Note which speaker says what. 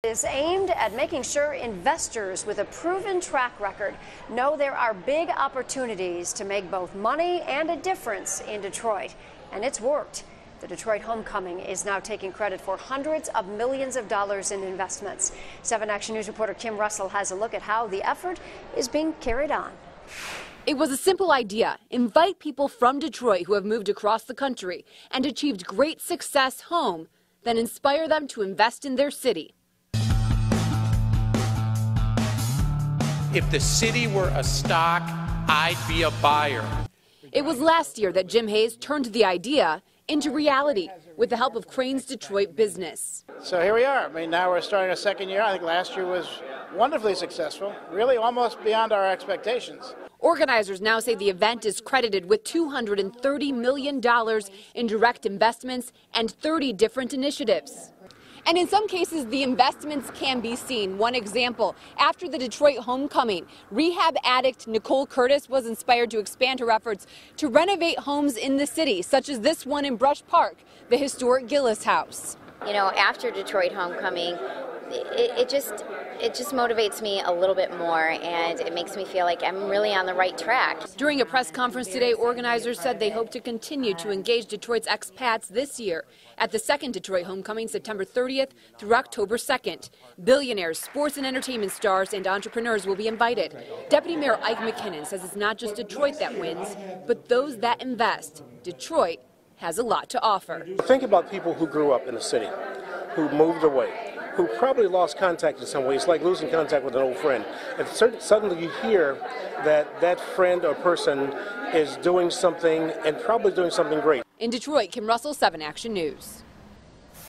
Speaker 1: is aimed at making sure investors with a proven track record know there are big opportunities to make both money and a difference in Detroit. And it's worked. The Detroit Homecoming is now taking credit for hundreds of millions of dollars in investments. 7 Action News reporter Kim Russell has a look at how the effort is being carried on.
Speaker 2: It was a simple idea: invite people from Detroit who have moved across the country and achieved great success home, then inspire them to invest in their city.
Speaker 3: If the city were a stock, I'd be a buyer.
Speaker 2: It was last year that Jim Hayes turned the idea into reality with the help of Crane's Detroit business.
Speaker 4: So here we are. I mean, now we're starting a second year. I think last year was wonderfully successful, really almost beyond our expectations.
Speaker 2: Organizers now say the event is credited with $230 million in direct investments and 30 different initiatives. And in some cases, the investments can be seen. One example, after the Detroit Homecoming, rehab addict Nicole Curtis was inspired to expand her efforts to renovate homes in the city, such as this one in Brush Park, the historic Gillis House.
Speaker 5: You know, after Detroit Homecoming, it just motivates me a little bit more, and it makes me feel like I'm really on the right track.
Speaker 2: During a press conference today, organizers said they hope to continue to engage Detroit's expats this year at the second Detroit Homecoming, September 30th through October 2nd. Billionaires, sports and entertainment stars, and entrepreneurs will be invited. Deputy Mayor Ike McKinnon says it's not just Detroit that wins, but those that invest. Detroit has a lot to offer.
Speaker 6: Think about people who grew up in the city, who moved away, who probably lost contact in some way. It's like losing contact with an old friend. And suddenly you hear that that friend or person is doing something, and probably doing something great.
Speaker 2: In Detroit, Kim Russell, 7 Action News.